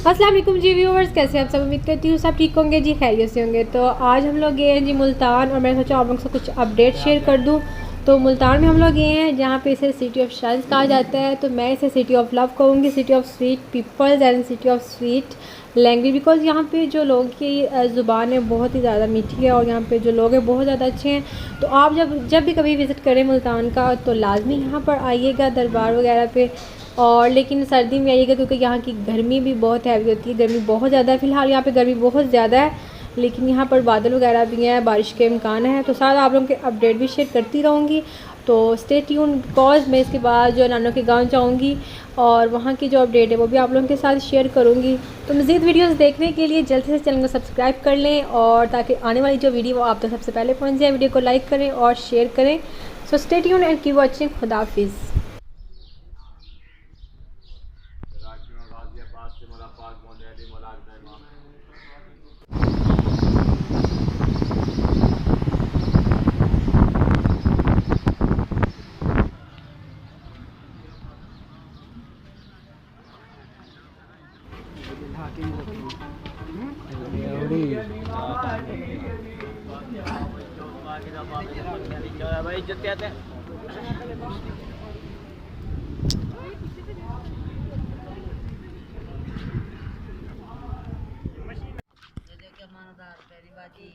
अस्सलाम वालेकुम जी व्यूवर्स, कैसे आप सब? उम्मीद करती हूँ सब ठीक होंगे जी, खैरियत से होंगे। तो आज हम लोग गए हैं जी मुल्तान, और मैंने सोचा आप लोगों से कुछ अपडेट शेयर कर दूँ। तो मुल्तान में हम लोग गए हैं जहाँ पे इसे सिटी ऑफ शाइन्स कहा जाता है। तो मैं इसे सिटी ऑफ लव कहूँगी, city of sweet peoples and city of sweet language, because यहाँ पे जो लोगों की ज़ुबान है बहुत ही ज़्यादा मीठी है, और यहाँ पे जो लोग हैं बहुत ज़्यादा अच्छे हैं। तो आप जब भी कभी विज़िट करें मुल्तान का, तो लाजमी यहाँ पर आइएगा दरबार वगैरह पे। और लेकिन सर्दी में आइएगा, क्योंकि यहाँ की गर्मी भी बहुत हैवी होती है, गर्मी बहुत ज़्यादा है। फ़िलहाल यहाँ पे गर्मी बहुत ज़्यादा है, लेकिन यहाँ पर बादल वगैरह भी हैं, बारिश के इम्कान है। तो साथ आप लोगों के अपडेट भी शेयर करती रहूँगी। तो स्टे ट्यून, बिकॉज़ मैं इसके बाद जो नानो के गांव जाऊँगी, और वहाँ की जो अपडेट है वो भी आप लोगों के साथ शेयर करूँगी। तो मज़ीद वीडियोस देखने के लिए जल्दी से चैनल को सब्सक्राइब कर लें, और ताकि आने वाली जो वीडियो वो आप तक सबसे पहले पहुँच जाए। वीडियो को लाइक करें और शेयर करें। So stay tune and keep watching. खुदा हाफिज़। भाई इज्जत आते हैं। ये देखिए मानदार पहली बाजी।